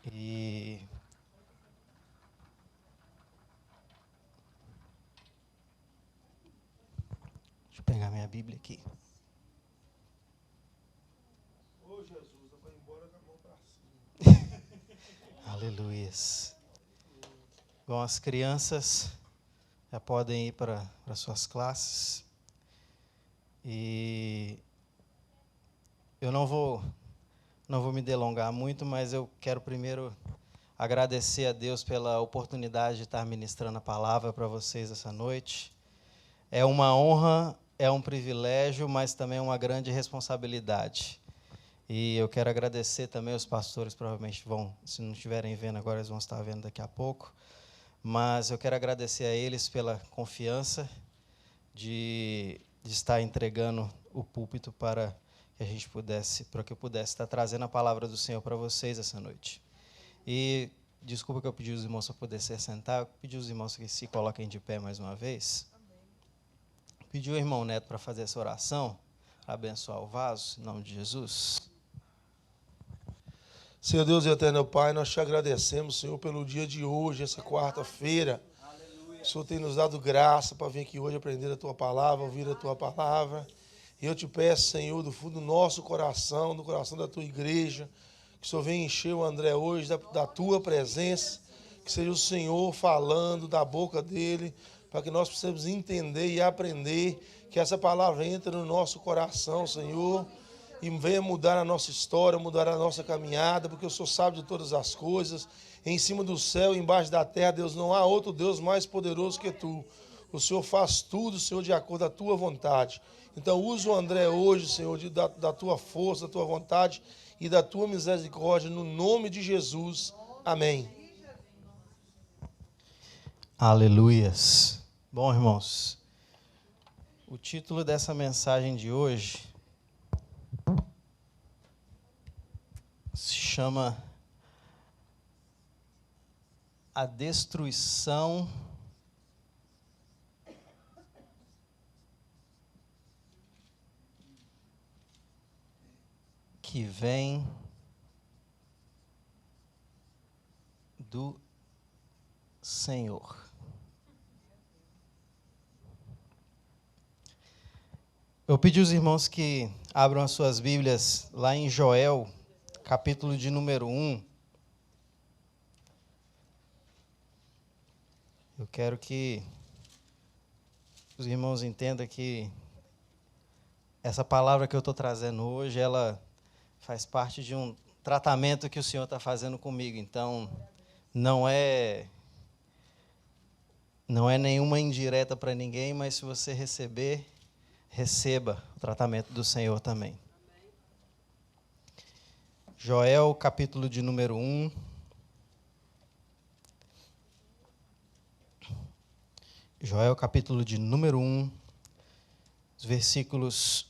E deixa eu pegar minha Bíblia aqui. Ô Jesus, eu vou embora com a mão para cima. Aleluias. Bom, as crianças já podem ir para suas classes. E eu não vou me delongar muito, mas eu quero primeiro agradecer a Deus pela oportunidade de estar ministrando a palavra para vocês essa noite. É uma honra, é um privilégio, mas também é uma grande responsabilidade. E eu quero agradecer também os pastores, provavelmente vão, se não estiverem vendo agora, eles vão estar vendo daqui a pouco. Mas eu quero agradecer a eles pela confiança de estar entregando o púlpito para que a gente pudesse, para que eu pudesse estar trazendo a palavra do Senhor para vocês essa noite. E desculpa que eu pedi os irmãos para poder se assentar, eu pedi os irmãos que se coloquem de pé mais uma vez. Pedi o irmão Neto para fazer essa oração, para abençoar o vaso, em nome de Jesus. Senhor Deus e eterno Pai, nós te agradecemos, Senhor, pelo dia de hoje, essa quarta-feira. O Senhor tem nos dado graça para vir aqui hoje aprender a Tua palavra, ouvir a Tua palavra. E eu te peço, Senhor, do fundo do nosso coração, do coração da Tua igreja, que o Senhor venha encher o André hoje da Tua presença, que seja o Senhor falando da boca dele, para que nós possamos entender e aprender, que essa palavra entre no nosso coração, Senhor, e venha mudar a nossa história, mudar a nossa caminhada, porque o Senhor sabe de todas as coisas. Em cima do céu e embaixo da terra, Deus, não há outro Deus mais poderoso que Tu. O Senhor faz tudo, Senhor, de acordo com a Tua vontade. Então, usa o André hoje, Senhor, da Tua força, da Tua vontade e da Tua misericórdia, no nome de Jesus. Amém. Aleluias. Bom, irmãos, o título dessa mensagem de hoje se chama A Destruição que vem do Senhor. Eu pedi aos irmãos que abram as suas Bíblias lá em Joel, capítulo de número 1. Eu quero que os irmãos entendam que essa palavra que eu estou trazendo hoje, ela faz parte de um tratamento que o Senhor está fazendo comigo. Então, não é nenhuma indireta para ninguém, mas se você receber, receba o tratamento do Senhor também. Joel, capítulo de número 1. Joel, capítulo de número 1, os versículos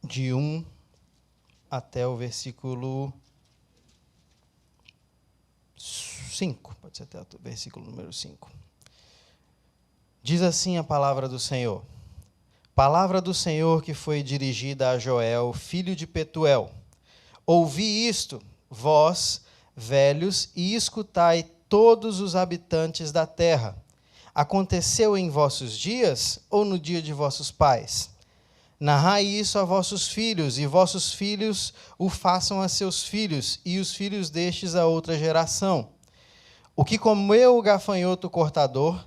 de 1 até o versículo 5. Pode ser até o versículo número 5. Diz assim a palavra do Senhor. Palavra do Senhor que foi dirigida a Joel, filho de Petuel. Ouvi isto, vós, velhos, e escutai todos os habitantes da terra. Aconteceu em vossos dias ou no dia de vossos pais? Narrai isso a vossos filhos, e vossos filhos o façam a seus filhos, e os filhos destes a outra geração. O que comeu o gafanhoto cortador,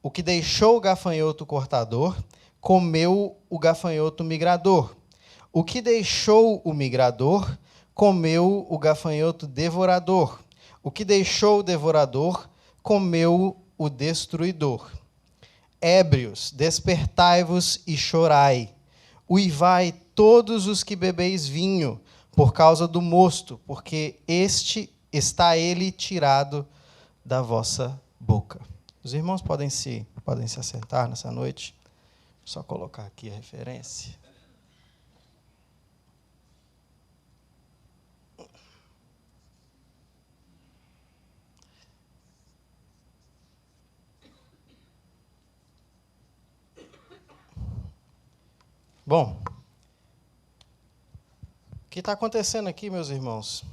o que deixou o gafanhoto cortador, comeu o gafanhoto migrador. O que deixou o migrador, comeu o gafanhoto devorador. O que deixou o devorador, comeu o destruidor. Ébrios, despertai-vos e chorai. Uivai todos os que bebeis vinho, por causa do mosto, porque está ele tirado da vossa boca. Os irmãos podem se assentar nessa noite. Só colocar aqui a referência. Bom, o que está acontecendo aqui, meus irmãos,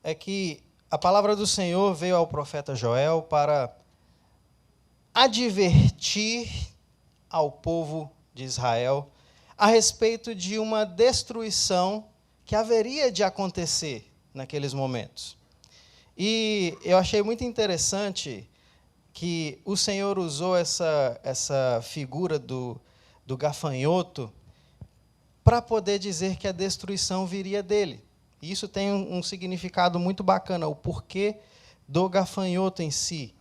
é que a palavra do Senhor veio ao profeta Joel para advertir ao povo de Israel a respeito de uma destruição que haveria de acontecer naqueles momentos. E eu achei muito interessante que o Senhor usou essa figura do gafanhoto para poder dizer que a destruição viria dele. E isso tem um significado muito bacana, o porquê do gafanhoto em si.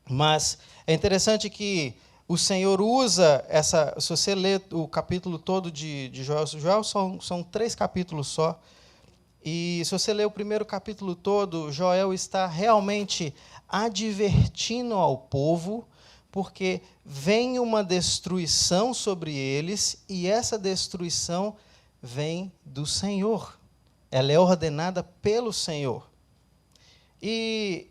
Mas é interessante que o Senhor usa essa... Se você ler o capítulo todo de Joel, são 3 capítulos só, e se você ler o primeiro capítulo todo, Joel está realmente advertindo ao povo, porque vem uma destruição sobre eles, e essa destruição vem do Senhor. Ela é ordenada pelo Senhor. E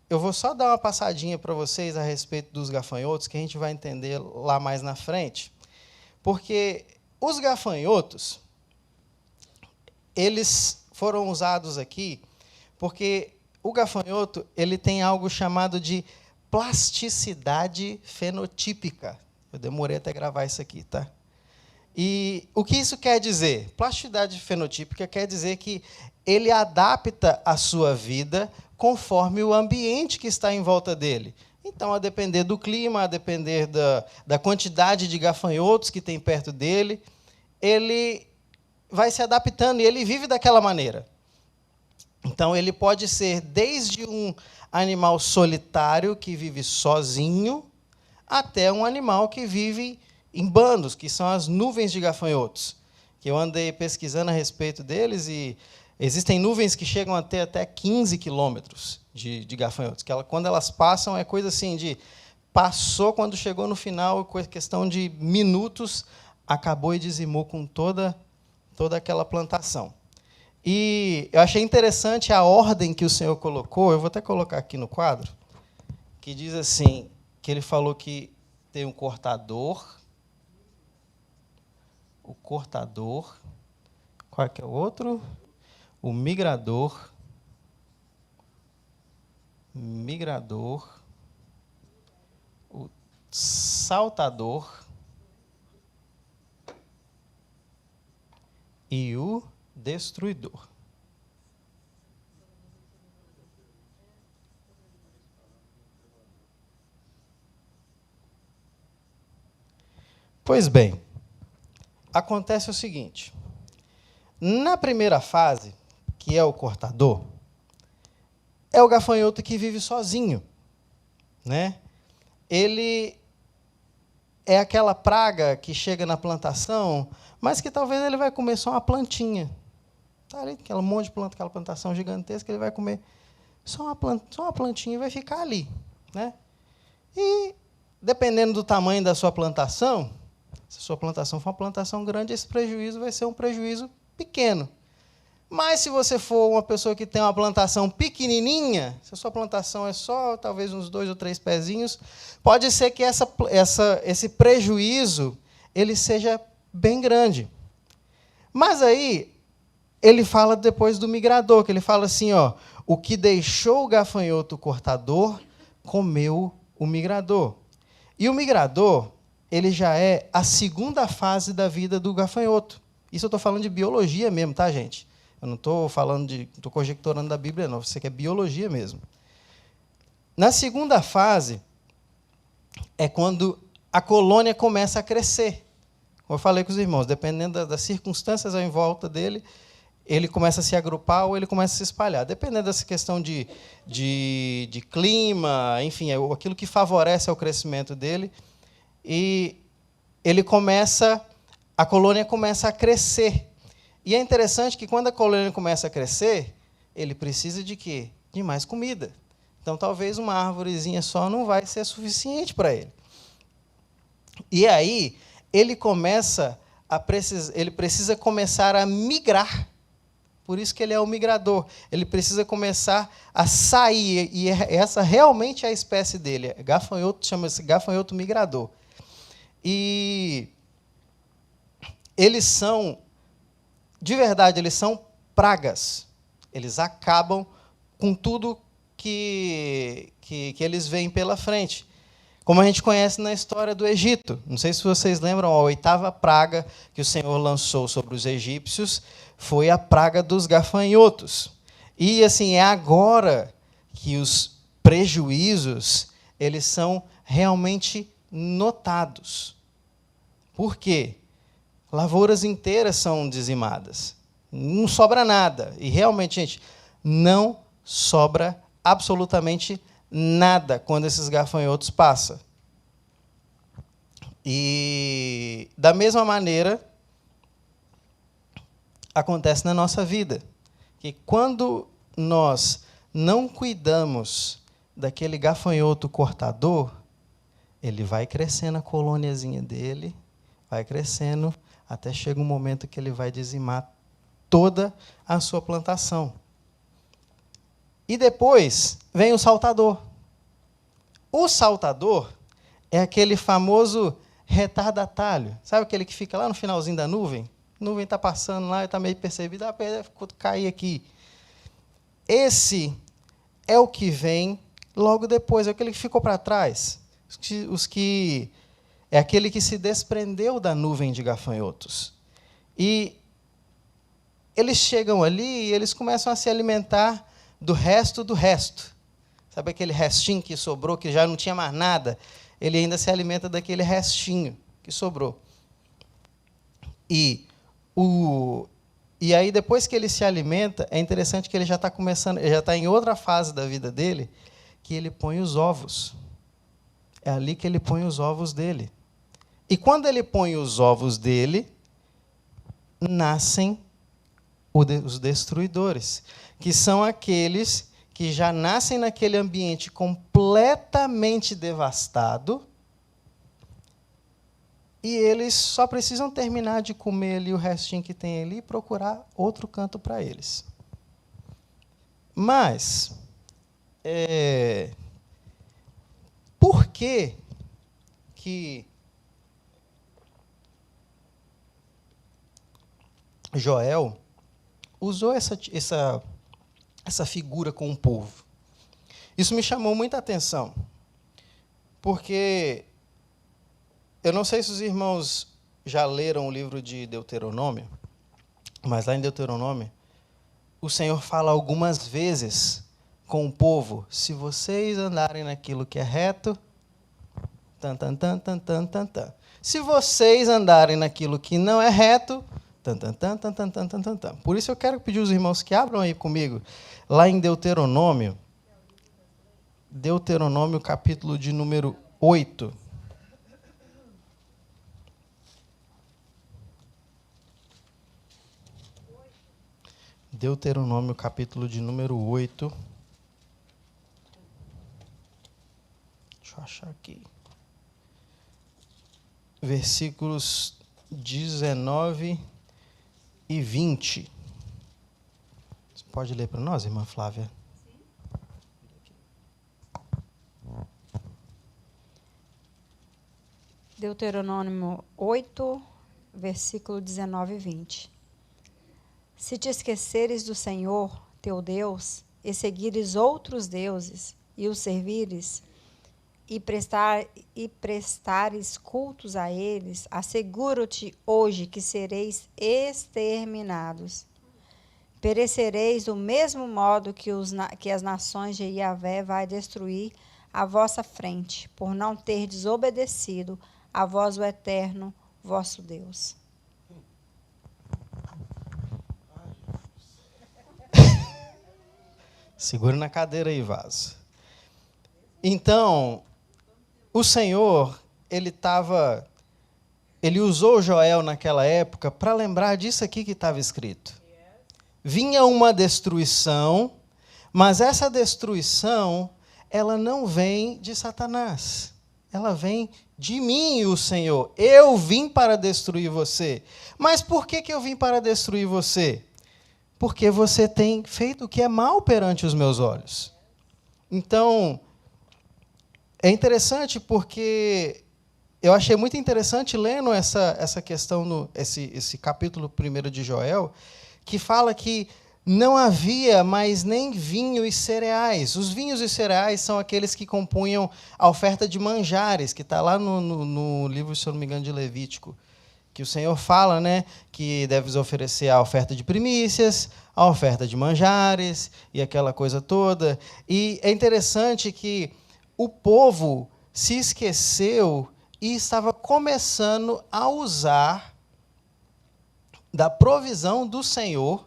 eu vou só dar uma passadinha para vocês a respeito dos gafanhotos, que a gente vai entender lá mais na frente. Porque os gafanhotos, eles foram usados aqui porque o gafanhoto ele tem algo chamado de plasticidade fenotípica. Eu demorei até gravar isso aqui, tá? E o que isso quer dizer? Plasticidade fenotípica quer dizer que ele adapta a sua vida conforme o ambiente que está em volta dele. Então, a depender do clima, a depender da quantidade de gafanhotos que tem perto dele, ele vai se adaptando e ele vive daquela maneira. Então, ele pode ser desde um animal solitário, que vive sozinho, até um animal que vive em bandos, que são as nuvens de gafanhotos. Que eu andei pesquisando a respeito deles e existem nuvens que chegam a ter até 15 quilômetros de gafanhotos. Que quando elas passam, é coisa assim de... Passou, quando chegou no final, questão de minutos, acabou e dizimou com toda aquela plantação. E eu achei interessante a ordem que o Senhor colocou, eu vou até colocar aqui no quadro, que diz assim, que ele falou que tem um cortador, qual é que é o outro? O migrador, o saltador e o destruidor. Pois bem, acontece o seguinte. Na primeira fase, que é o cortador, é o gafanhoto que vive sozinho, né? Ele é aquela praga que chega na plantação, mas que talvez ele vai comer só uma plantinha. Tá ali, aquele monte de planta, aquela plantação gigantesca, ele vai comer só uma plantinha e vai ficar ali, né? E, dependendo do tamanho da sua plantação, se a sua plantação for uma plantação grande, esse prejuízo vai ser um prejuízo pequeno. Mas, se você for uma pessoa que tem uma plantação pequenininha, se a sua plantação é só, talvez, uns 2 ou 3 pezinhos, pode ser que esse prejuízo ele seja bem grande. Mas aí, ele fala depois do migrador, que ele fala assim, ó, o que deixou o gafanhoto cortador, comeu o migrador. E o migrador, ele já é a segunda fase da vida do gafanhoto. Isso eu estou falando de biologia mesmo, tá, gente? Eu não estou estou conjecturando da Bíblia, não. Isso aqui é biologia mesmo. Na segunda fase, é quando a colônia começa a crescer. Como eu falei com os irmãos, dependendo das circunstâncias em volta dele, ele começa a se agrupar ou ele começa a se espalhar. Dependendo dessa questão de clima, enfim, aquilo que favorece ao crescimento dele, e a colônia começa a crescer. E é interessante que, quando a colônia começa a crescer, ele precisa de quê? De mais comida. Então, talvez uma árvorezinha só não vai ser suficiente para ele. E aí, ele precisa começar a migrar. Por isso que ele é o migrador. Ele precisa começar a sair, e essa realmente é a espécie dele. Gafanhoto, chama-se gafanhoto migrador. E eles são, de verdade, eles são pragas. Eles acabam com tudo que eles veem pela frente. Como a gente conhece na história do Egito. Não sei se vocês lembram, a 8ª praga que o Senhor lançou sobre os egípcios foi a praga dos gafanhotos. E assim, é agora que os prejuízos eles são realmente notados. Por quê? Lavouras inteiras são dizimadas. Não sobra nada. E realmente, gente, não sobra absolutamente nada quando esses gafanhotos passam. E, da mesma maneira, acontece na nossa vida. Que quando nós não cuidamos daquele gafanhoto cortador, ele vai crescendo a colôniazinha dele, vai crescendo, até chega um momento que ele vai dizimar toda a sua plantação. E depois vem o saltador. O saltador é aquele famoso retardatário. Sabe aquele que fica lá no finalzinho da nuvem? A nuvem está passando lá, está meio percebido, cair aqui. Esse é o que vem logo depois, é aquele que ficou para trás. É aquele que se desprendeu da nuvem de gafanhotos. E eles chegam ali e eles começam a se alimentar do resto do resto. Sabe aquele restinho que sobrou, que já não tinha mais nada? Ele ainda se alimenta daquele restinho que sobrou. E aí, depois que ele se alimenta, é interessante que ele já está começando, ele já está em outra fase da vida dele, que ele põe os ovos. É ali que ele põe os ovos dele. E quando ele põe os ovos dele, nascem os destruidores, que são aqueles que já nascem naquele ambiente completamente devastado, e eles só precisam terminar de comer ali o restinho que tem ali e procurar outro canto para eles. Mas, por que Joel usou essa figura com o povo? Isso me chamou muita atenção, porque eu não sei se os irmãos já leram o livro de Deuteronômio, mas lá em Deuteronômio, o Senhor fala algumas vezes com o povo: se vocês andarem naquilo que é reto, tan, tan, tan, tan, tan, tan, tan. Se vocês andarem naquilo que não é reto, tan, tan, tan, tan, tan, tan, tan, tan, tan. Por isso eu quero pedir aos irmãos que abram aí comigo, lá em Deuteronômio, capítulo de número 8. Deuteronômio, capítulo de número 8. Deixa eu achar aqui. Versículos 19 e 20. Você pode ler para nós, irmã Flávia? Deuteronômio 8, versículo 19 e 20. Se te esqueceres do Senhor, teu Deus, e seguires outros deuses, e os servires, e prestares cultos a eles, asseguro-te hoje que sereis exterminados. Perecereis do mesmo modo que as nações de Yahvé vai destruir à vossa frente, por não ter desobedecido a vós o Eterno, vosso Deus. Segura na cadeira aí, vaso. Então, o Senhor, ele usou Joel naquela época para lembrar disso aqui que estava escrito. Vinha uma destruição, mas essa destruição, ela não vem de Satanás. Ela vem de mim, o Senhor. Eu vim para destruir você. Mas por que eu vim para destruir você? Porque você tem feito o que é mal perante os meus olhos. Então, é interessante porque eu achei muito interessante lendo essa questão, esse capítulo 1 de Joel, que fala que não havia mais nem vinho e cereais. Os vinhos e cereais são aqueles que compunham a oferta de manjares, que está lá no livro, se eu não me engano, de Levítico, que o Senhor fala, né, que deves oferecer a oferta de primícias, a oferta de manjares e aquela coisa toda. E é interessante que o povo se esqueceu e estava começando a usar da provisão do Senhor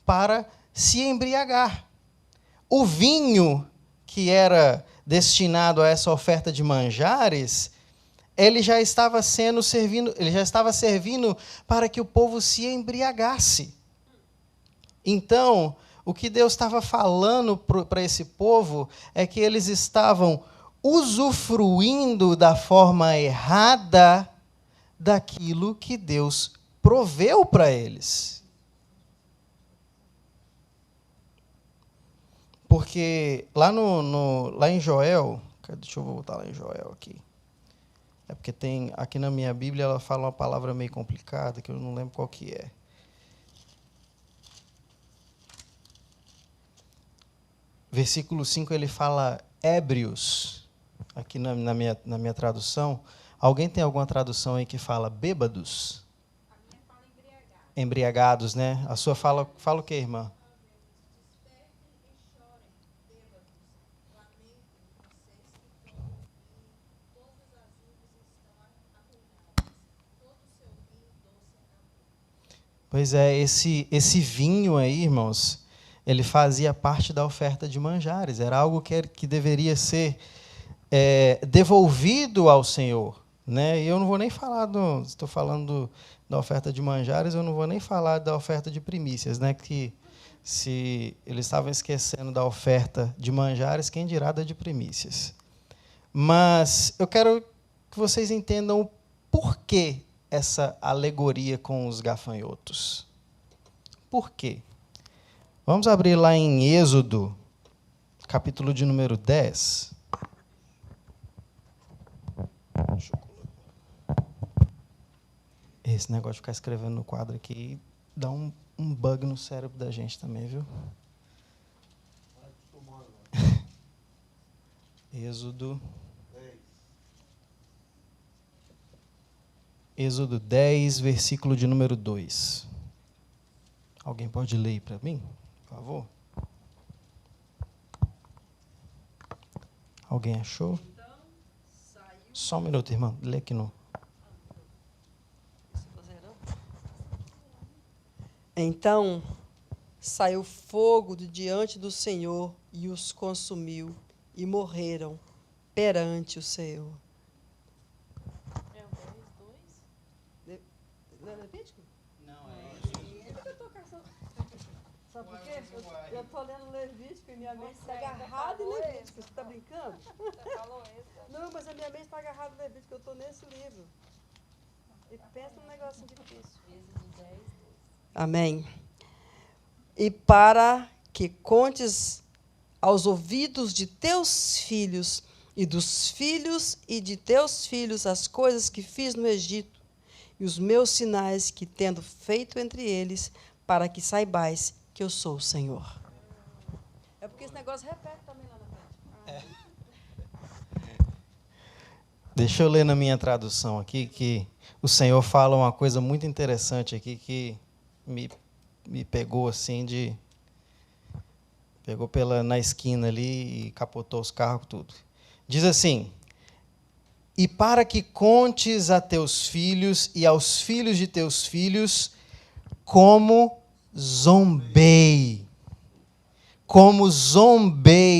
para se embriagar. O vinho que era destinado a essa oferta de manjares, ele já estava servindo para que o povo se embriagasse. Então, o que Deus estava falando para esse povo é que eles estavam usufruindo da forma errada daquilo que Deus proveu para eles. Porque lá em Joel, deixa eu voltar lá em Joel aqui. É porque tem, aqui na minha Bíblia, ela fala uma palavra meio complicada, que eu não lembro qual que é. Versículo 5, ele fala ébrios, aqui na minha tradução. Alguém tem alguma tradução aí que fala bêbados? A minha fala embriagados. Embriagados, né? A sua fala o quê, irmã? Despertem e chorem, bêbados, lamentem vocês que tomam vinho, todas as uvas estão arruinadas, todo o seu vinho doce acabou. Pois é, esse vinho aí, irmãos, ele fazia parte da oferta de manjares. Era algo que deveria ser devolvido ao Senhor. Né? E eu não vou nem falar, estou falando da oferta de manjares, eu não vou nem falar da oferta de primícias, né? Que se eles estavam esquecendo da oferta de manjares, quem dirá da de primícias. Mas eu quero que vocês entendam o porquê essa alegoria com os gafanhotos. Por quê? Vamos abrir lá em Êxodo, capítulo de número 10. Esse negócio de ficar escrevendo no quadro aqui dá um bug no cérebro da gente também, viu? Êxodo 10, versículo de número 2. Alguém pode ler para mim, por favor? Alguém achou? Só um minuto, irmã. Lê aqui no... Então saiu fogo de diante do Senhor e os consumiu, e morreram perante o Senhor. É o 10, 2? Não é Levítico? Não, Sabe por quê? Eu estou lendo Levítico e minha mente está agarrada em Levítico. Você está brincando? Você falou isso? Não, mas a minha mente está agarrada em Levítico. Eu estou nesse livro. E pensa num negócio difícil. Êxodo 10, 2. Amém. E para que contes aos ouvidos de teus filhos e dos filhos e de teus filhos as coisas que fiz no Egito e os meus sinais que tendo feito entre eles, para que saibais que eu sou o Senhor. É porque esse negócio repete também lá na frente. Deixa eu ler na minha tradução aqui, que o Senhor fala uma coisa muito interessante aqui, que me pegou assim pegou na esquina ali e capotou os carros, tudo. Diz assim: e para que contes a teus filhos e aos filhos de teus filhos como zombei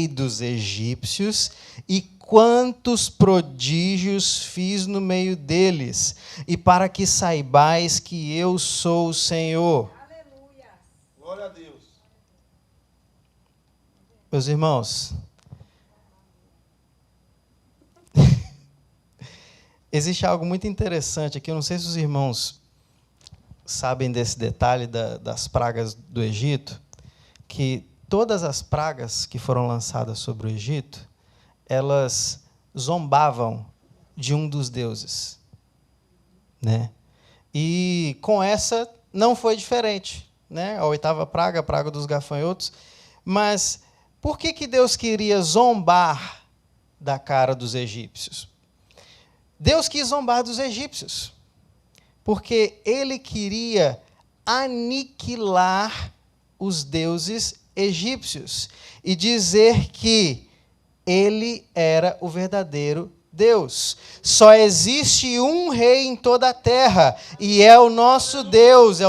dos egípcios e quantos prodígios fiz no meio deles, e para que saibais que eu sou o Senhor. Aleluia. Glória a Deus. Meus irmãos, existe algo muito interessante aqui, eu não sei se os irmãos sabem desse detalhe das pragas do Egito, que todas as pragas que foram lançadas sobre o Egito, elas zombavam de um dos deuses, né? E com essa não foi diferente, né? A oitava praga, a praga dos gafanhotos. Mas por que Deus queria zombar da cara dos egípcios? Deus quis zombar dos egípcios, porque ele queria aniquilar os deuses egípcios e dizer que ele era o verdadeiro Deus. Só existe um rei em toda a terra, e é o nosso Deus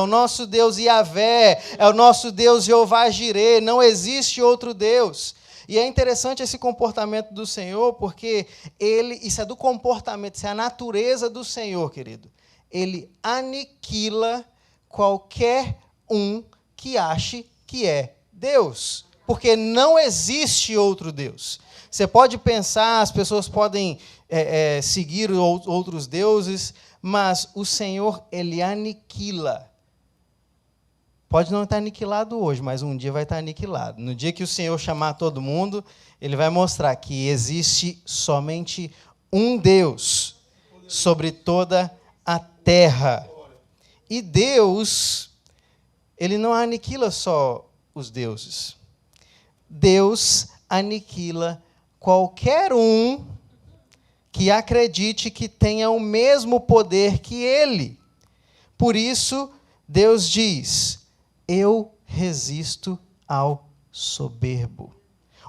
Yahvé, é o nosso Deus Jeová Jirê, não existe outro Deus. E é interessante esse comportamento do Senhor, porque isso é do comportamento, isso é a natureza do Senhor, querido. Ele aniquila qualquer um que ache que é Deus, porque não existe outro Deus. Você pode pensar, as pessoas podem seguir outros deuses, mas o Senhor, ele aniquila. Pode não estar aniquilado hoje, mas um dia vai estar aniquilado. No dia que o Senhor chamar todo mundo, ele vai mostrar que existe somente um Deus sobre toda a terra. E Deus, ele não aniquila só os deuses. Deus aniquila qualquer um que acredite que tenha o mesmo poder que ele. Por isso, Deus diz: eu resisto ao soberbo.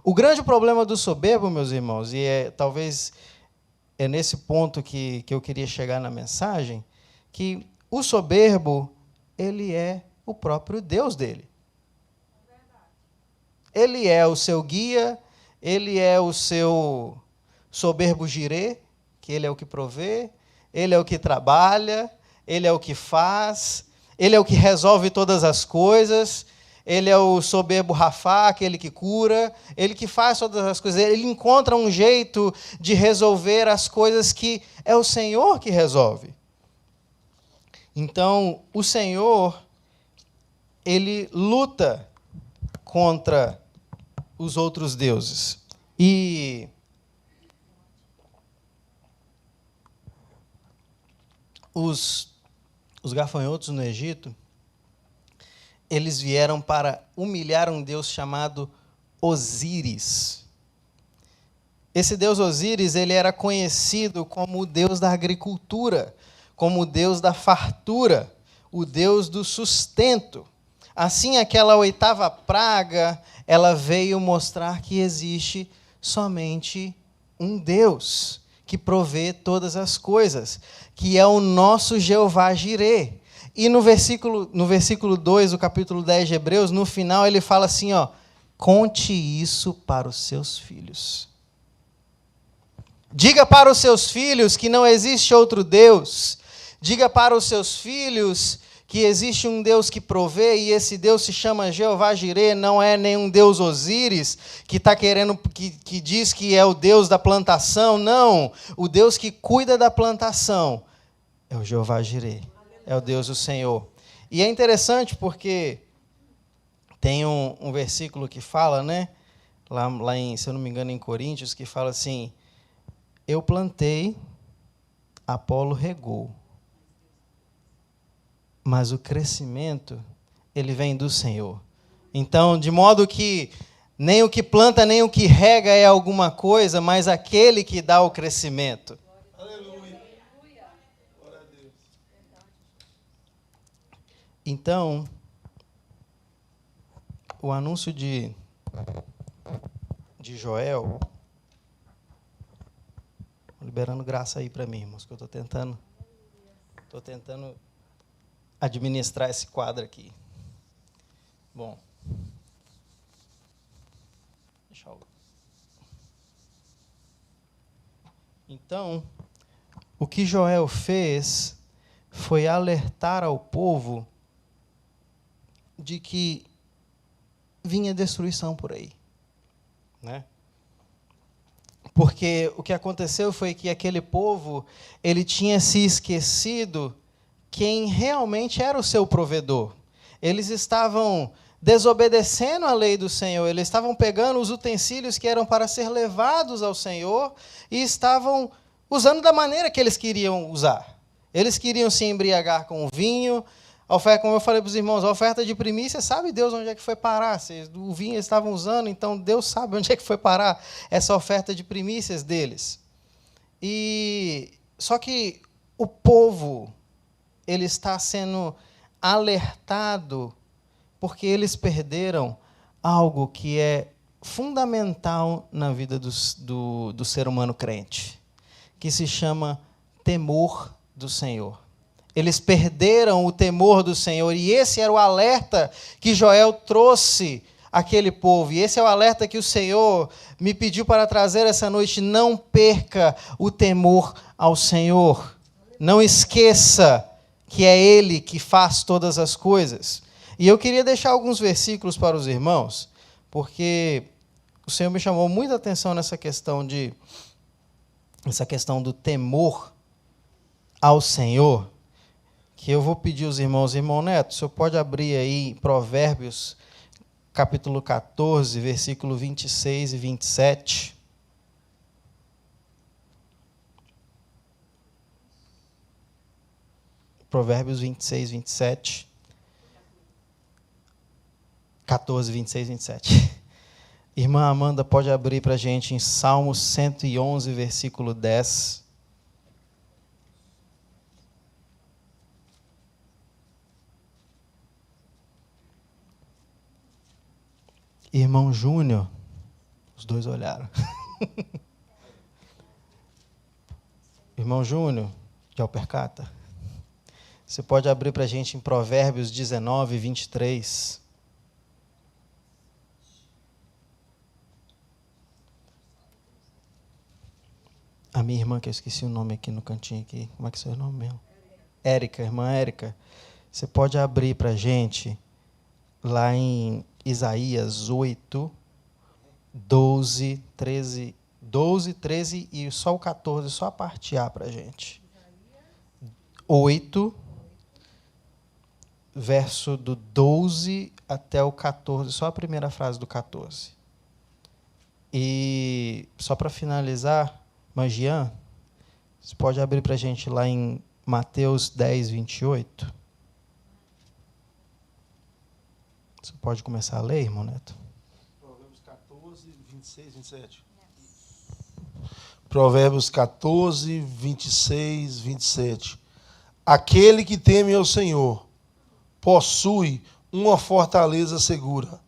O grande problema do soberbo, meus irmãos, e talvez é nesse ponto que eu queria chegar na mensagem, que o soberbo, ele é o próprio Deus dele. Ele é o seu guia, ele é o seu soberbo jirê, que ele é o que provê, ele é o que trabalha, ele é o que faz, ele é o que resolve todas as coisas, ele é o soberbo Rafá, aquele que cura, ele que faz todas as coisas, ele encontra um jeito de resolver as coisas que é o Senhor que resolve. Então, o Senhor, ele luta contra os outros deuses. E os gafanhotos no Egito, eles vieram para humilhar um deus chamado Osíris. Esse deus Osíris, ele era conhecido como o deus da agricultura, como o deus da fartura, o deus do sustento. Assim, aquela oitava praga, ela veio mostrar que existe somente um Deus que provê todas as coisas, que é o nosso Jeová Jirê. E no versículo 2 do capítulo 10 de Hebreus, no final ele fala assim, conte isso para os seus filhos. Diga para os seus filhos que não existe outro Deus. Diga para os seus filhos que existe um Deus que provê, e esse Deus se chama Jeová Jirê, não é nenhum Deus Osíris, que diz que é o Deus da plantação. Não, o Deus que cuida da plantação é o Jeová Jirê, é o Deus do Senhor. E é interessante porque tem um versículo que fala, né, lá em, se eu não me engano, em Coríntios, que fala assim: eu plantei, Apolo regou, mas o crescimento, ele vem do Senhor. Então, de modo que nem o que planta, nem o que rega é alguma coisa, mas aquele que dá o crescimento. Aleluia. Glória a Deus. Então, o anúncio de Joel, liberando graça aí para mim, irmãos, que eu estou tentando administrar esse quadro aqui. Bom, deixa eu... Então, o que Joel fez foi alertar ao povo de que vinha destruição por aí, né? Porque o que aconteceu foi que aquele povo, ele tinha se esquecido quem realmente era o seu provedor. Eles estavam desobedecendo a lei do Senhor, eles estavam pegando os utensílios que eram para ser levados ao Senhor e estavam usando da maneira que eles queriam usar. Eles queriam se embriagar com o vinho, A oferta, como eu falei para os irmãos, a oferta de primícia, sabe Deus onde é que foi parar? O vinho eles estavam usando, então Deus sabe onde é que foi parar essa oferta de primícias deles. Só que o povo, ele está sendo alertado porque eles perderam algo que é fundamental na vida do ser humano crente, que se chama temor do Senhor. Eles perderam o temor do Senhor, e esse era o alerta que Joel trouxe àquele povo, e esse é o alerta que o Senhor me pediu para trazer essa noite. Não perca o temor ao Senhor, não esqueça que é Ele que faz todas as coisas. E eu queria deixar alguns versículos para os irmãos, porque o Senhor me chamou muita atenção nessa questão do temor ao Senhor, que eu vou pedir aos irmãos. Irmão Neto, o senhor pode abrir aí Provérbios, capítulo 14, versículo 26 e 27. Provérbios 26, 27. 14, 26 e 27. Irmã Amanda, pode abrir para a gente em Salmos 111, versículo 10. Irmão Júnior, os dois olharam. Irmão Júnior, de Alpercata, você pode abrir para a gente em Provérbios 19, 23. A minha irmã, que eu esqueci o nome aqui no cantinho aqui. Como é que é o seu nome mesmo? Érica, irmã Érica. Você pode abrir para a gente lá em Isaías 8, 12, 13 e só o 14, só a parte A para a gente. 8, verso do 12 até o 14, só a primeira frase do 14. E só para finalizar, Magian, você pode abrir para a gente lá em Mateus 10, 28? Você pode começar a ler, irmão Neto? Provérbios 14, 26, 27. Provérbios 14, 26, 27. Aquele que teme ao Senhor possui uma fortaleza segura,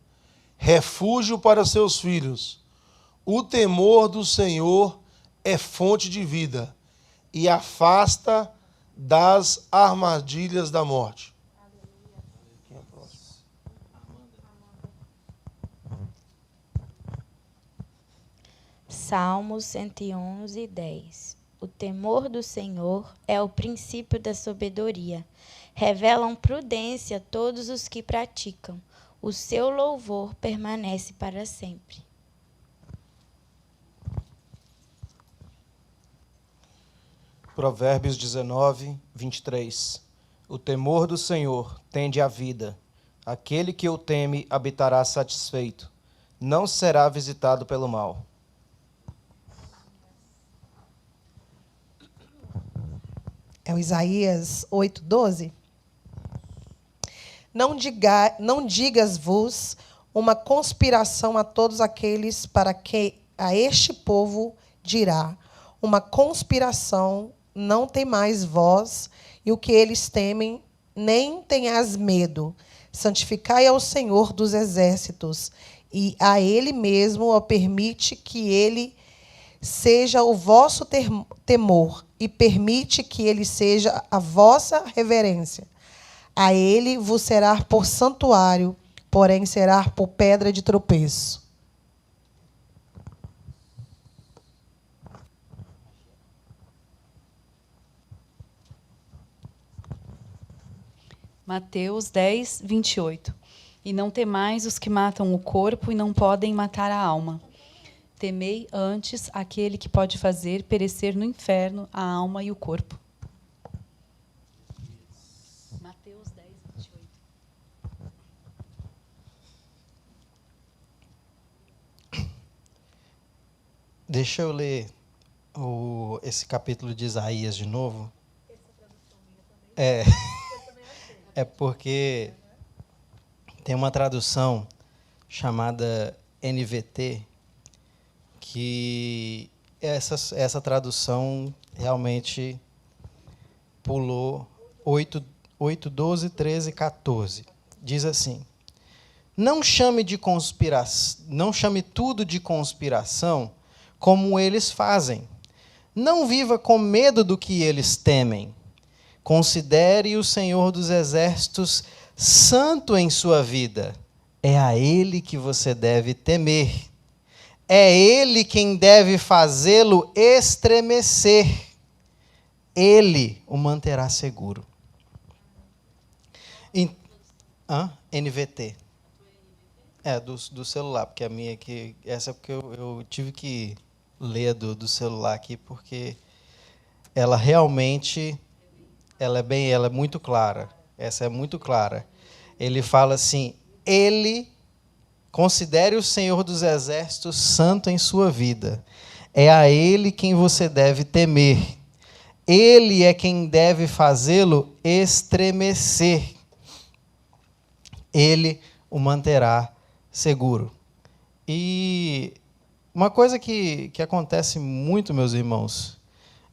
refúgio para seus filhos. O temor do Senhor é fonte de vida e afasta das armadilhas da morte. Quem é o próximo? Salmos 111, 10. O temor do Senhor é o princípio da sabedoria. Revelam prudência todos os que praticam. O seu louvor permanece para sempre. Provérbios 19, 23. O temor do Senhor tende à vida. Aquele que o teme habitará satisfeito. Não será visitado pelo mal. É o Isaías 8, 12. Não digas-vos uma conspiração a todos aqueles para que a este povo dirá, uma conspiração, não temais vós, e o que eles temem, nem tenhas medo. Santificai ao Senhor dos exércitos, e a Ele mesmo o permite que Ele seja o vosso temor, e permite que Ele seja a vossa reverência. A Ele vos será por santuário, porém será por pedra de tropeço. Mateus 10, 28. E não temais os que matam o corpo e não podem matar a alma. Temei antes aquele que pode fazer perecer no inferno a alma e o corpo. Mateus 10, 28. Deixa eu ler esse capítulo de Isaías de novo. É porque tem uma tradução chamada NVT, que essa tradução realmente pulou 8, 12, 13, 14. Diz assim: não chame tudo de conspiração como eles fazem. Não viva com medo do que eles temem. Considere o Senhor dos Exércitos santo em sua vida. É a Ele que você deve temer. É Ele quem deve fazê-lo estremecer. Ele o manterá seguro. NVT. Do celular, porque a minha aqui, essa é porque eu tive que ler do celular aqui, porque ela realmente, ela é muito clara. Essa é muito clara. Ele fala assim: Ele, considere o Senhor dos Exércitos santo em sua vida. É a Ele quem você deve temer. Ele é quem deve fazê-lo estremecer. Ele o manterá seguro. E uma coisa que acontece muito, meus irmãos,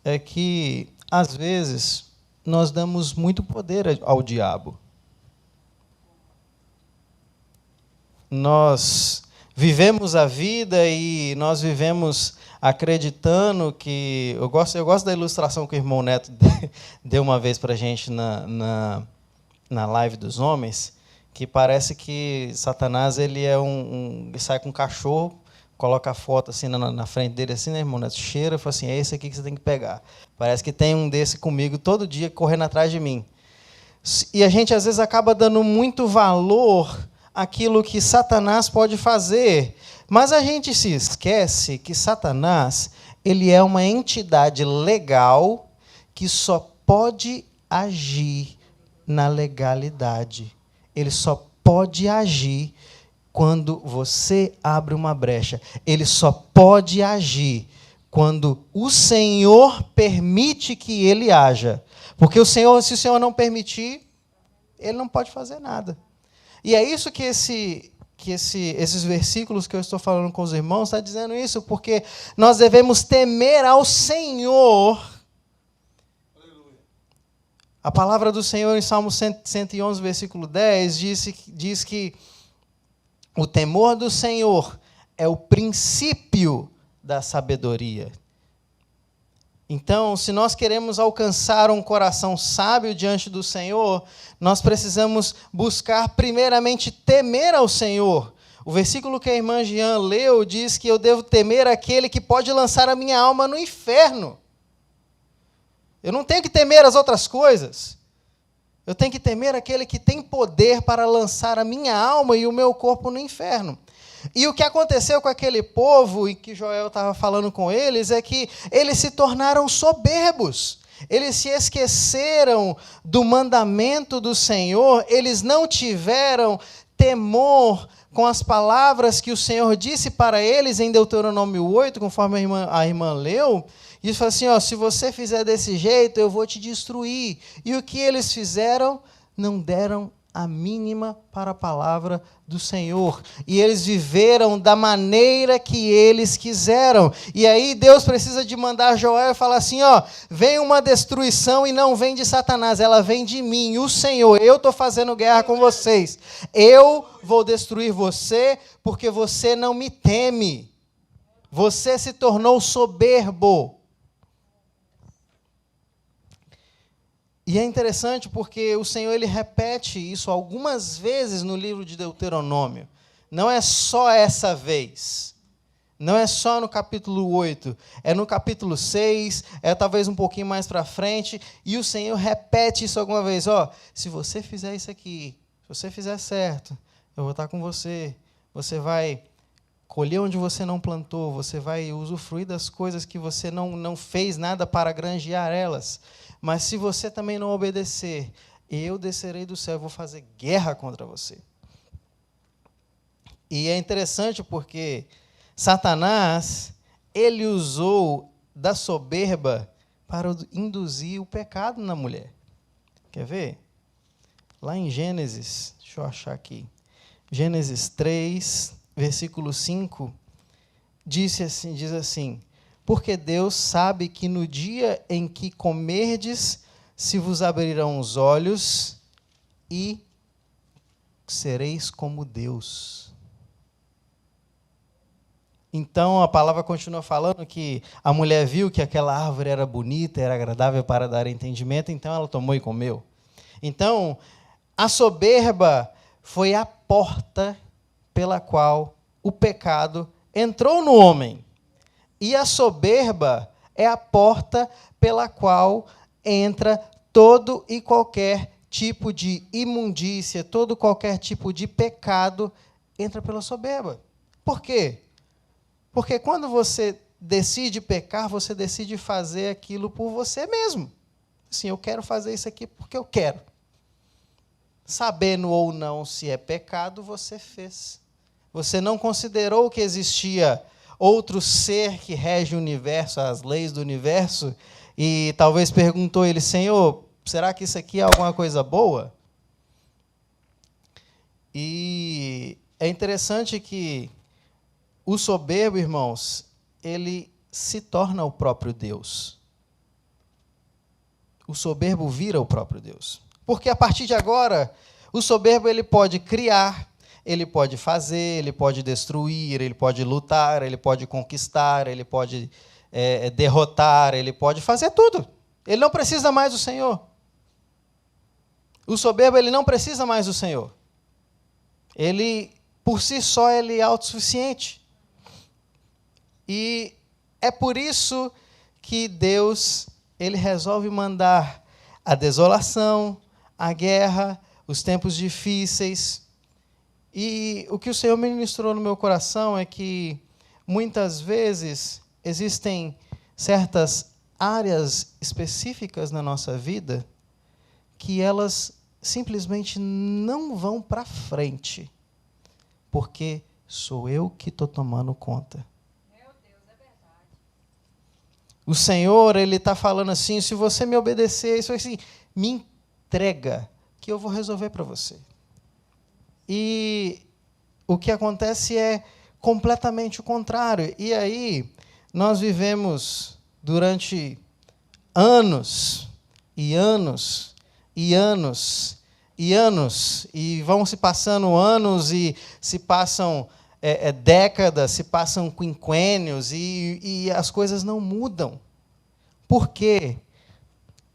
é que, às vezes, nós damos muito poder ao diabo. Nós vivemos a vida e nós vivemos acreditando que... Eu gosto da ilustração que o irmão Neto deu uma vez para a gente na live dos homens, que parece que Satanás ele ele sai com um cachorro, coloca a foto assim na frente dele, assim, né, irmão Neto? Cheira e fala assim: é esse aqui que você tem que pegar. Parece que tem um desse comigo todo dia correndo atrás de mim. E a gente, às vezes, acaba dando muito valor àquilo que Satanás pode fazer. Mas a gente se esquece que Satanás ele é uma entidade legal que só pode agir na legalidade. Ele só pode agir quando você abre uma brecha. Ele só pode agir quando o Senhor permite que ele haja. Porque se o Senhor não permitir, ele não pode fazer nada. E é isso que esses versículos que eu estou falando com os irmãos está dizendo isso, porque nós devemos temer ao Senhor. A palavra do Senhor em Salmo 111, versículo 10, diz que o temor do Senhor é o princípio da sabedoria. Então, se nós queremos alcançar um coração sábio diante do Senhor, nós precisamos buscar primeiramente temer ao Senhor. O versículo que a irmã Jean leu diz que eu devo temer aquele que pode lançar a minha alma no inferno. Eu não tenho que temer as outras coisas. Eu tenho que temer aquele que tem poder para lançar a minha alma e o meu corpo no inferno. E o que aconteceu com aquele povo, e que Joel estava falando com eles, é que eles se tornaram soberbos. Eles se esqueceram do mandamento do Senhor, eles não tiveram temor com as palavras que o Senhor disse para eles em Deuteronômio 8, conforme a irmã leu. E falou assim: se você fizer desse jeito, eu vou te destruir. E o que eles fizeram? Não deram a mínima para a palavra do Senhor. E eles viveram da maneira que eles quiseram. E aí Deus precisa de mandar Joel e falar assim: vem uma destruição e não vem de Satanás, ela vem de mim, o Senhor. Eu estou fazendo guerra com vocês. Eu vou destruir você porque você não me teme. Você se tornou soberbo. E é interessante porque o Senhor ele repete isso algumas vezes no livro de Deuteronômio. Não é só essa vez. Não é só no capítulo 8. É no capítulo 6, é talvez um pouquinho mais para frente. E o Senhor repete isso alguma vez. Se você fizer isso aqui, se você fizer certo, eu vou estar com você. Você vai colher onde você não plantou. Você vai usufruir das coisas que você não fez nada para granjear elas. Mas se você também não obedecer, eu descerei do céu e vou fazer guerra contra você. E é interessante porque Satanás, ele usou da soberba para induzir o pecado na mulher. Quer ver? lá em Gênesis, deixa eu achar aqui, Gênesis 3, versículo 5, diz assim, porque Deus sabe que no dia em que comerdes, se vos abrirão os olhos e sereis como Deus. Então a palavra continua falando que a mulher viu que aquela árvore era bonita, era agradável para dar entendimento, então ela tomou e comeu. Então, a soberba foi a porta pela qual o pecado entrou no homem. E a soberba é a porta pela qual entra todo e qualquer tipo de imundícia, todo qualquer tipo de pecado entra pela soberba. Por quê? Porque quando você decide pecar, você decide fazer aquilo por você mesmo. Assim, eu quero fazer isso aqui porque eu quero. Sabendo ou não se é pecado, você fez. Você não considerou que existia outro ser que rege o universo, as leis do universo, e talvez perguntou ele, Senhor, será que isso aqui é alguma coisa boa? E é interessante que o soberbo, irmãos, ele se torna o próprio Deus. O soberbo vira o próprio Deus. Porque a partir de agora, o soberbo ele pode criar, ele pode fazer, ele pode destruir, ele pode lutar, ele pode conquistar, ele pode derrotar, ele pode fazer tudo. Ele não precisa mais do Senhor. O soberbo ele não precisa mais do Senhor. Ele, por si só, ele é autossuficiente. E é por isso que Deus ele resolve mandar a desolação, a guerra, os tempos difíceis. E o que o Senhor ministrou no meu coração é que, muitas vezes, existem certas áreas específicas na nossa vida que elas simplesmente não vão para frente, porque sou eu que estou tomando conta. O Senhor, Ele está falando assim, se você me obedecer, isso assim, me entrega, que eu vou resolver para você. E o que acontece é completamente o contrário. E aí, nós vivemos durante anos, e anos, e anos, e anos, e vão se passando anos, e se passam décadas, se passam quinquênios e as coisas não mudam. Por quê?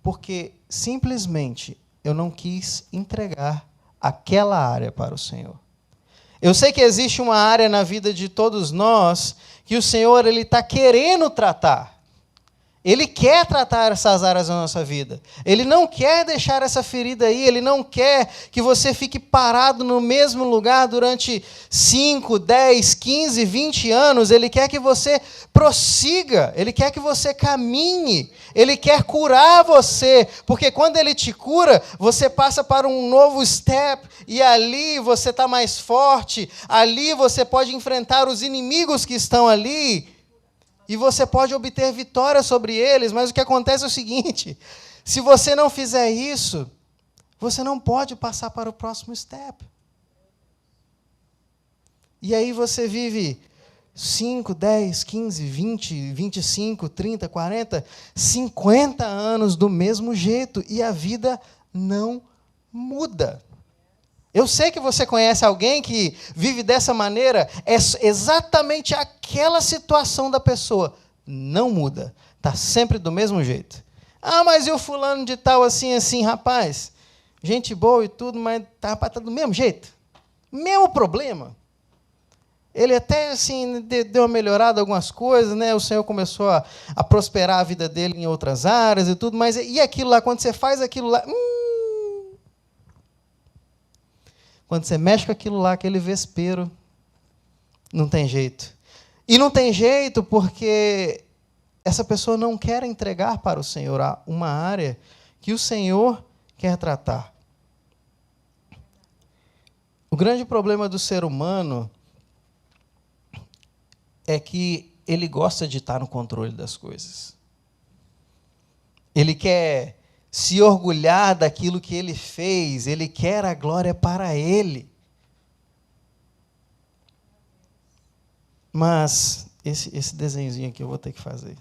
Porque simplesmente eu não quis entregar aquela área para o Senhor. Eu sei que existe uma área na vida de todos nós que o Senhor ele está querendo tratar. Ele quer tratar essas áreas da nossa vida. Ele não quer deixar essa ferida aí, ele não quer que você fique parado no mesmo lugar durante 5, 10, 15, 20 anos. Ele quer que você prossiga, ele quer que você caminhe, ele quer curar você, porque quando ele te cura, você passa para um novo step, e ali você está mais forte, ali você pode enfrentar os inimigos que estão ali, e você pode obter vitória sobre eles, mas o que acontece é o seguinte, se você não fizer isso, você não pode passar para o próximo step. E aí você vive 5, 10, 15, 20, 25, 30, 40, 50 anos do mesmo jeito, e a vida não muda. Eu sei que você conhece alguém que vive dessa maneira, é exatamente aquela situação da pessoa. Não muda, está sempre do mesmo jeito. Ah, mas e o fulano de tal assim, assim, rapaz? Gente boa e tudo, mas tá do mesmo jeito. Mesmo problema. Ele até assim, deu uma melhorada em algumas coisas, né? O Senhor começou a prosperar a vida dele em outras áreas e tudo, mas e aquilo lá, quando você faz aquilo lá... Quando você mexe com aquilo lá, aquele vespeiro, não tem jeito. E não tem jeito porque essa pessoa não quer entregar para o Senhor uma área que o Senhor quer tratar. O grande problema do ser humano é que ele gosta de estar no controle das coisas. Ele quer se orgulhar daquilo que ele fez, ele quer a glória para ele. Mas esse desenhozinho aqui eu vou ter que fazer.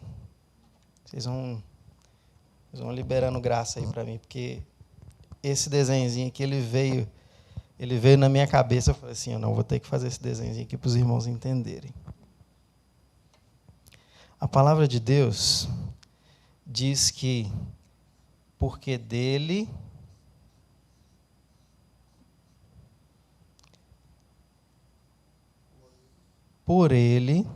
Vocês vão liberando graça aí para mim, porque esse desenhozinho aqui ele veio na minha cabeça. Eu falei assim, eu não vou ter que fazer esse desenhozinho aqui para os irmãos entenderem. A palavra de Deus diz que porque dele por ele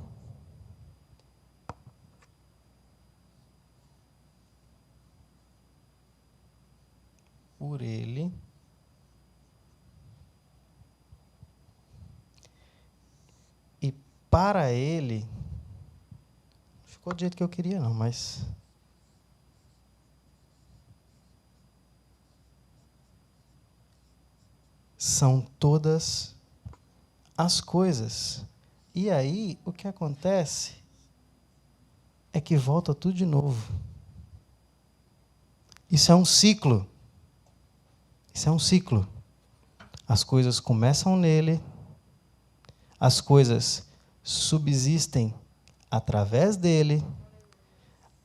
e para ele, não ficou do jeito que eu queria não, mas são todas as coisas. E aí, o que acontece é que volta tudo de novo. Isso é um ciclo. Isso é um ciclo. As coisas começam nele, as coisas subsistem através dele,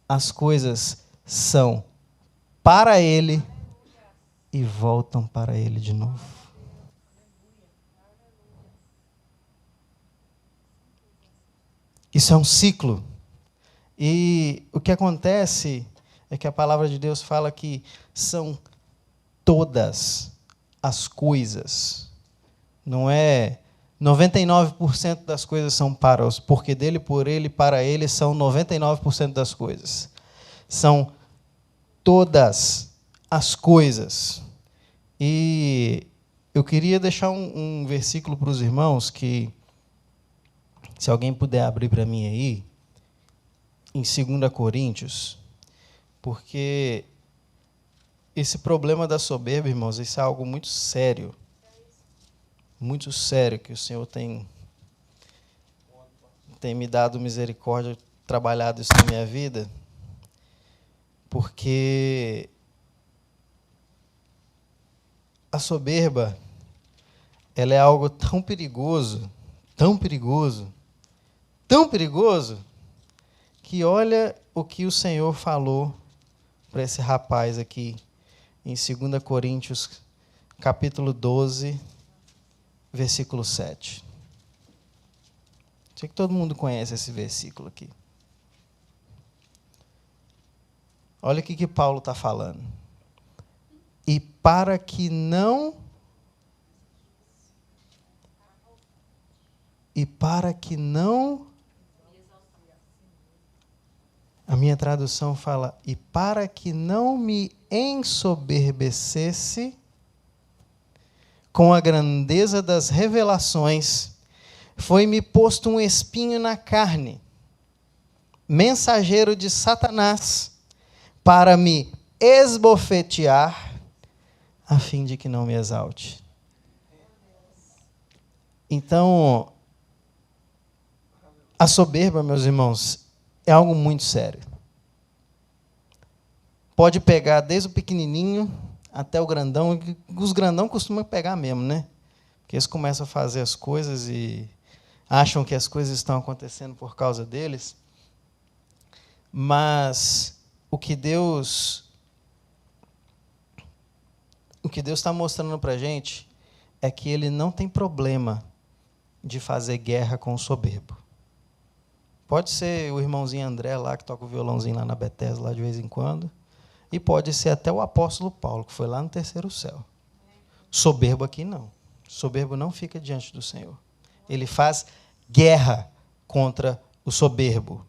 as coisas são para ele e voltam para ele de novo. Isso é um ciclo. E o que acontece é que a palavra de Deus fala que são todas as coisas. Não é 99% das coisas são para os, porque dele, por ele, para ele, são 99% das coisas. São todas as coisas. E eu queria deixar um versículo para os irmãos que, se alguém puder abrir para mim aí, em 2 Coríntios, porque esse problema da soberba, irmãos, isso é algo muito sério que o Senhor tem me dado misericórdia, trabalhado isso na minha vida, porque a soberba, ela é algo tão perigoso, que olha o que o Senhor falou para esse rapaz aqui, em 2 Coríntios, capítulo 12, versículo 7. Sei que todo mundo conhece esse versículo aqui. Olha o que Paulo está falando. E para que não... A minha tradução fala, e para que não me ensoberbecesse com a grandeza das revelações, foi-me posto um espinho na carne, mensageiro de Satanás, para me esbofetear, a fim de que não me exalte. Então, a soberba, meus irmãos, é algo muito sério. Pode pegar desde o pequenininho até o grandão. Os grandão costumam pegar mesmo, né? Porque eles começam a fazer as coisas e acham que as coisas estão acontecendo por causa deles. Mas o que Deus está mostrando para a gente é que Ele não tem problema de fazer guerra com o soberbo. Pode ser o irmãozinho André lá, que toca o violãozinho lá na Bethesda, lá de vez em quando. E pode ser até o apóstolo Paulo, que foi lá no terceiro céu. Soberbo aqui não. Soberbo não fica diante do Senhor. Ele faz guerra contra o soberbo.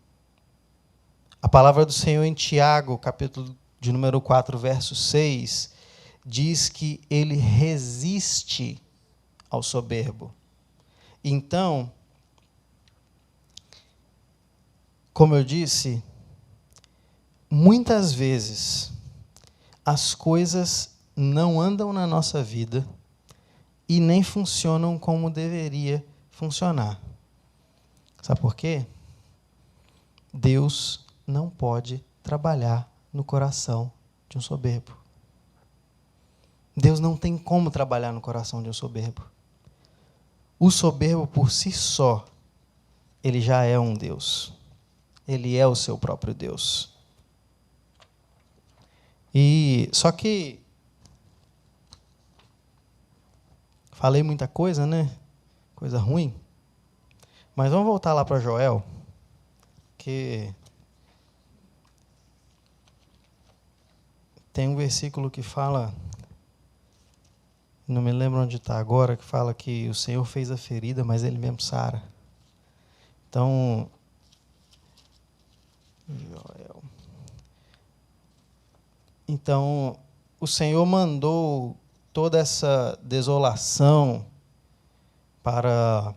A palavra do Senhor em Tiago, capítulo de número 4, verso 6, diz que ele resiste ao soberbo. Então, como eu disse, muitas vezes as coisas não andam na nossa vida e nem funcionam como deveria funcionar. Sabe por quê? Deus não pode trabalhar no coração de de um soberbo. Deus não tem como trabalhar no coração de um soberbo. O soberbo por si só, ele já é um Deus. Ele é o seu próprio Deus. E só que falei muita coisa, né? Coisa ruim. Mas vamos voltar lá para Joel, que tem um versículo que fala, não me lembro onde está agora, que fala que o Senhor fez a ferida, mas Ele mesmo sara. Então, Joel. Então, o Senhor mandou toda essa desolação para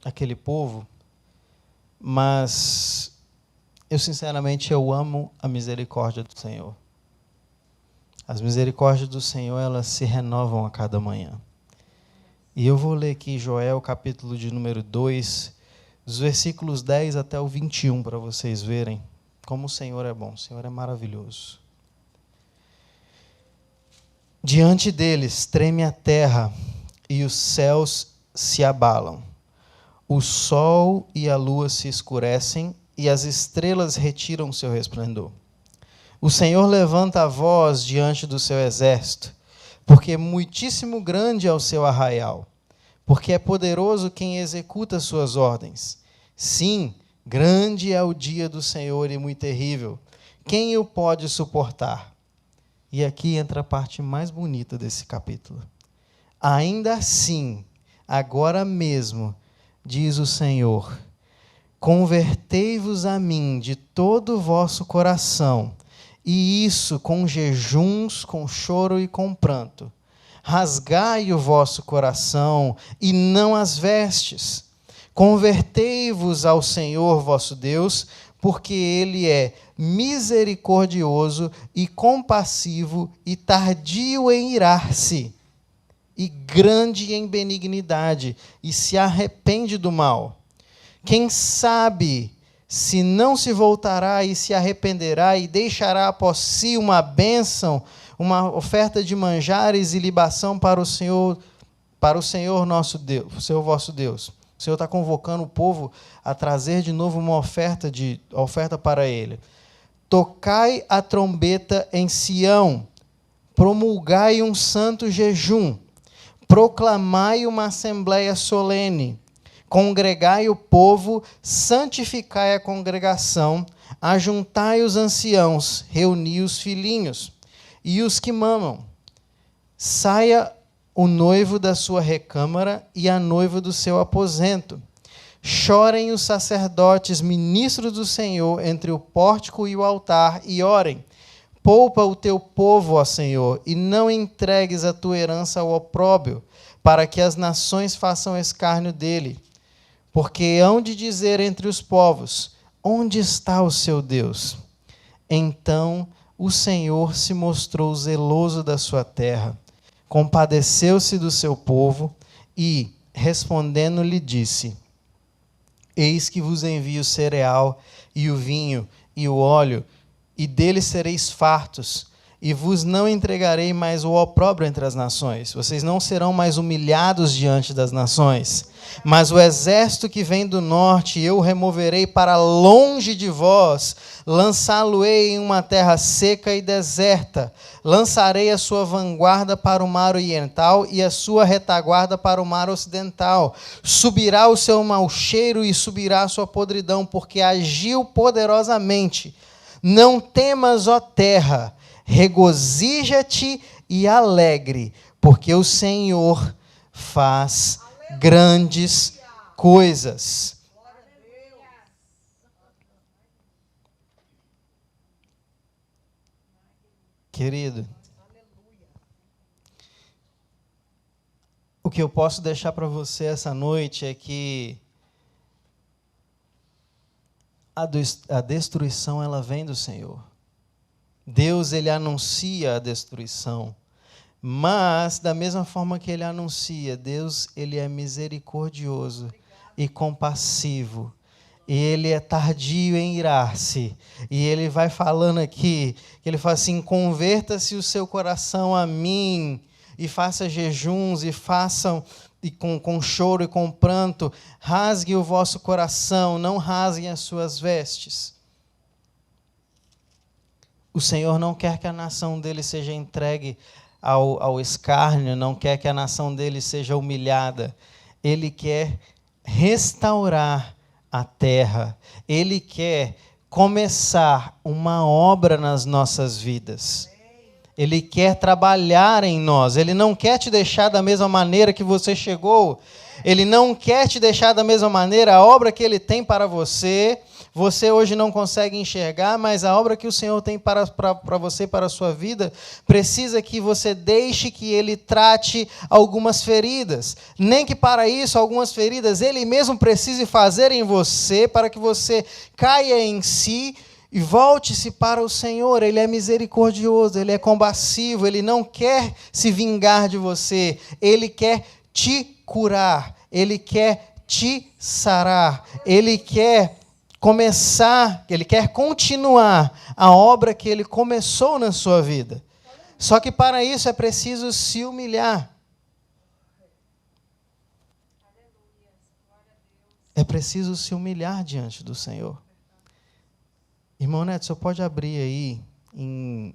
aquele povo, mas sinceramente eu amo a misericórdia do Senhor. As misericórdias do Senhor, elas se renovam a cada manhã. E eu vou ler aqui Joel, capítulo de número 2, dos versículos 10 até o 21, para vocês verem como o Senhor é bom, o Senhor é maravilhoso. Diante deles treme a terra e os céus se abalam. O sol e a lua se escurecem e as estrelas retiram seu resplendor. O Senhor levanta a voz diante do seu exército, porque muitíssimo grande é o seu arraial, porque é poderoso quem executa suas ordens. Sim, grande é o dia do Senhor e muito terrível. Quem o pode suportar? E aqui entra a parte mais bonita desse capítulo. Ainda assim, agora mesmo, diz o Senhor, convertei-vos a mim de todo o vosso coração, e isso com jejuns, com choro e com pranto. Rasgai o vosso coração e não as vestes. Convertei-vos ao Senhor vosso Deus, porque Ele é misericordioso e compassivo e tardio em irar-se, e grande em benignidade, e se arrepende do mal. Quem sabe se não se voltará e se arrependerá e deixará após si uma bênção, uma oferta de manjares e libação para o Senhor nosso Deus, o Senhor vosso Deus. O Senhor está convocando o povo a trazer de novo uma oferta para Ele. Tocai a trombeta em Sião, promulgai um santo jejum, proclamai uma assembleia solene, congregai o povo, santificai a congregação, ajuntai os anciãos, reuni os filhinhos e os que mamam. Saia o noivo da sua recâmara e a noiva do seu aposento. Chorem os sacerdotes, ministros do Senhor, entre o pórtico e o altar, e orem. Poupa o teu povo, ó Senhor, e não entregues a tua herança ao opróbrio, para que as nações façam escárnio dele. Porque hão de dizer entre os povos, onde está o seu Deus? Então o Senhor se mostrou zeloso da sua terra, compadeceu-se do seu povo e, respondendo, lhe disse: eis que vos envio o cereal e o vinho e o óleo, e deles sereis fartos, e vos não entregarei mais o opróbrio entre as nações. Vocês não serão mais humilhados diante das nações. Mas o exército que vem do norte eu removerei para longe de vós, lançá-lo-ei em uma terra seca e deserta. Lançarei a sua vanguarda para o mar oriental e a sua retaguarda para o mar ocidental. Subirá o seu mau cheiro e subirá a sua podridão, porque agiu poderosamente. Não temas, ó terra, regozija-te e alegre, porque o Senhor faz grandes coisas. Querido, o que eu posso deixar para você essa noite é que a destruição ela vem do Senhor. Deus, ele anuncia a destruição, mas da mesma forma que ele anuncia, Deus, ele é misericordioso e compassivo. e ele é tardio em irar-se. E ele vai falando aqui, que ele fala assim: converta-se o seu coração a mim, e faça jejuns, e façam e com choro e com pranto, rasgue o vosso coração, não rasguem as suas vestes. O Senhor não quer que a nação dele seja entregue ao escárnio, não quer que a nação dele seja humilhada. Ele quer restaurar a terra. Ele quer começar uma obra nas nossas vidas. Ele quer trabalhar em nós. Ele não quer te deixar da mesma maneira que você chegou. Ele não quer te deixar da mesma maneira. A obra que Ele tem para você, você hoje não consegue enxergar, mas a obra que o Senhor tem para você, para a sua vida, precisa que você deixe que Ele trate algumas feridas. Nem que para isso, algumas feridas, Ele mesmo precise fazer em você, para que você caia em si e volte-se para o Senhor. Ele é misericordioso, Ele é compassivo, Ele não quer se vingar de você, Ele quer te curar, Ele quer te sarar, Ele quer começar, Ele quer continuar a obra que Ele começou na sua vida. Só que para isso é preciso se humilhar. É preciso se humilhar diante do Senhor. Irmão Neto, você pode abrir aí em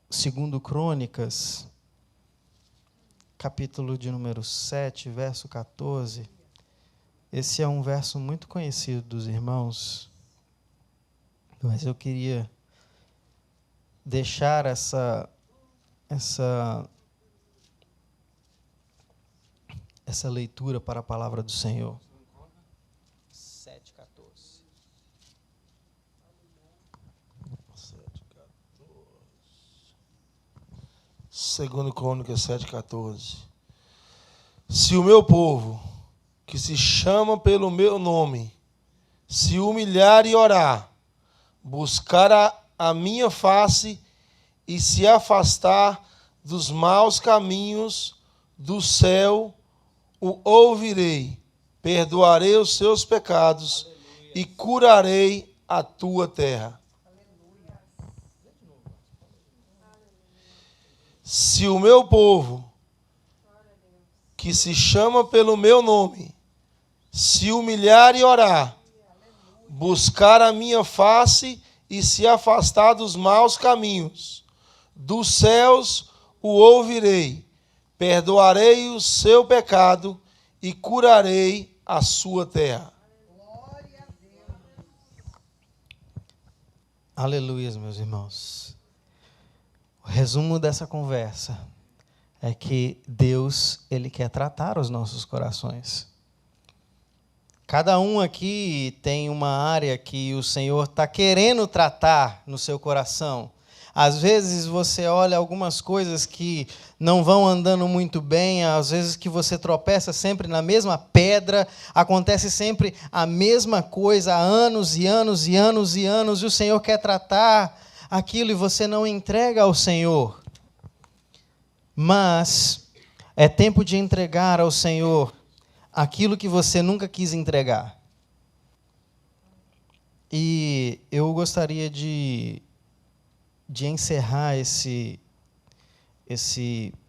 2 Crônicas, capítulo de número 7, verso 14. Esse é um verso muito conhecido dos irmãos, mas eu queria deixar essa leitura para a palavra do Senhor. 2 Crônicas 7,14. Se o meu povo, que se chama pelo meu nome, se humilhar e orar, buscar a minha face e se afastar dos maus caminhos, do céu o ouvirei, perdoarei os seus pecados e curarei a tua terra. Se o meu povo, que se chama pelo meu nome, se humilhar e orar, buscar a minha face e se afastar dos maus caminhos, dos céus o ouvirei, perdoarei o seu pecado e curarei a sua terra. Aleluia, meus irmãos. O resumo dessa conversa é que Deus, Ele quer tratar os nossos corações. Cada um aqui tem uma área que o Senhor está querendo tratar no seu coração. Às vezes você olha algumas coisas que não vão andando muito bem, às vezes que você tropeça sempre na mesma pedra, acontece sempre a mesma coisa há anos e anos e anos e anos, e o Senhor quer tratar aquilo e você não entrega ao Senhor. Mas é tempo de entregar ao Senhor aquilo que você nunca quis entregar. E eu gostaria de encerrar esse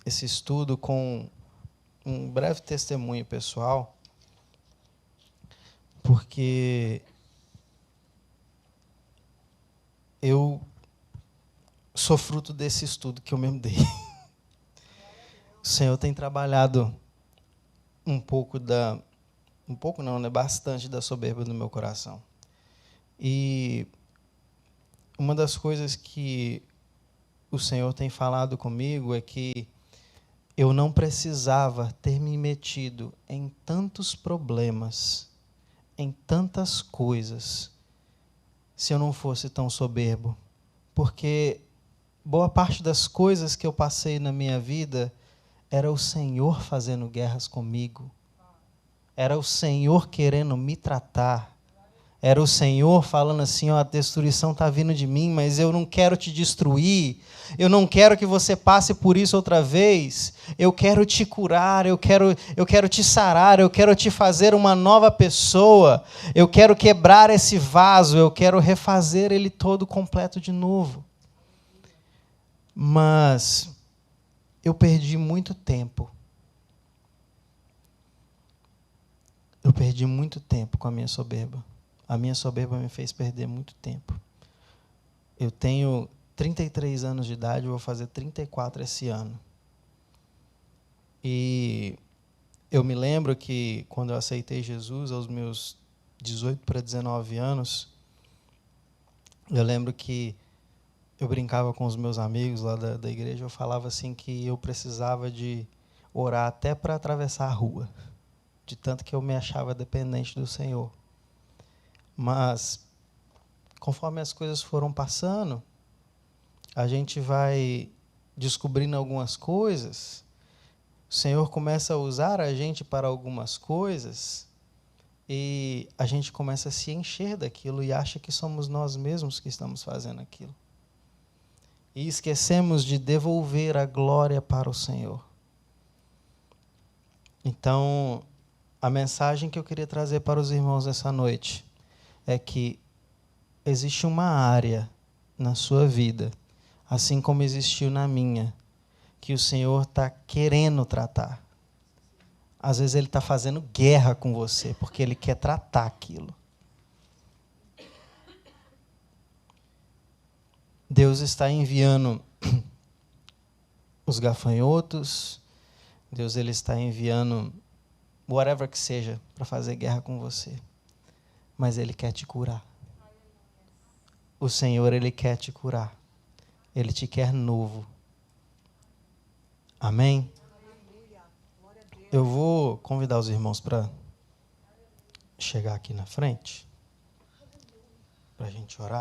estudo com um breve testemunho pessoal, porque eu sou fruto desse estudo que eu mesmo dei. O Senhor tem trabalhado bastante da soberba no meu coração. E uma das coisas que o Senhor tem falado comigo é que eu não precisava ter me metido em tantos problemas, em tantas coisas, se eu não fosse tão soberbo. Porque boa parte das coisas que eu passei na minha vida era o Senhor fazendo guerras comigo. Era o Senhor querendo me tratar. Era o Senhor falando assim, ó, a destruição está vindo de mim, mas eu não quero te destruir. Eu não quero que você passe por isso outra vez. Eu quero te curar, eu quero te sarar, eu quero te fazer uma nova pessoa. Eu quero quebrar esse vaso, eu quero refazer ele todo completo de novo. Mas eu perdi muito tempo. Eu perdi muito tempo com a minha soberba. A minha soberba me fez perder muito tempo. Eu tenho 33 anos de idade, eu vou fazer 34 esse ano. E eu me lembro que, quando eu aceitei Jesus, aos meus 18 para 19 anos, eu lembro que eu brincava com os meus amigos lá da igreja, eu falava assim que eu precisava de orar até para atravessar a rua, de tanto que eu me achava dependente do Senhor. Mas, conforme as coisas foram passando, a gente vai descobrindo algumas coisas, o Senhor começa a usar a gente para algumas coisas, e a gente começa a se encher daquilo e acha que somos nós mesmos que estamos fazendo aquilo. E esquecemos de devolver a glória para o Senhor. Então, a mensagem que eu queria trazer para os irmãos essa noite é que existe uma área na sua vida, assim como existiu na minha, que o Senhor está querendo tratar. Às vezes Ele está fazendo guerra com você, porque Ele quer tratar aquilo. Deus está enviando os gafanhotos, Deus ele está enviando whatever que seja para fazer guerra com você. Mas Ele quer te curar. O Senhor, Ele quer te curar. Ele te quer novo. Amém? Eu vou convidar os irmãos para chegar aqui na frente, para a gente orar.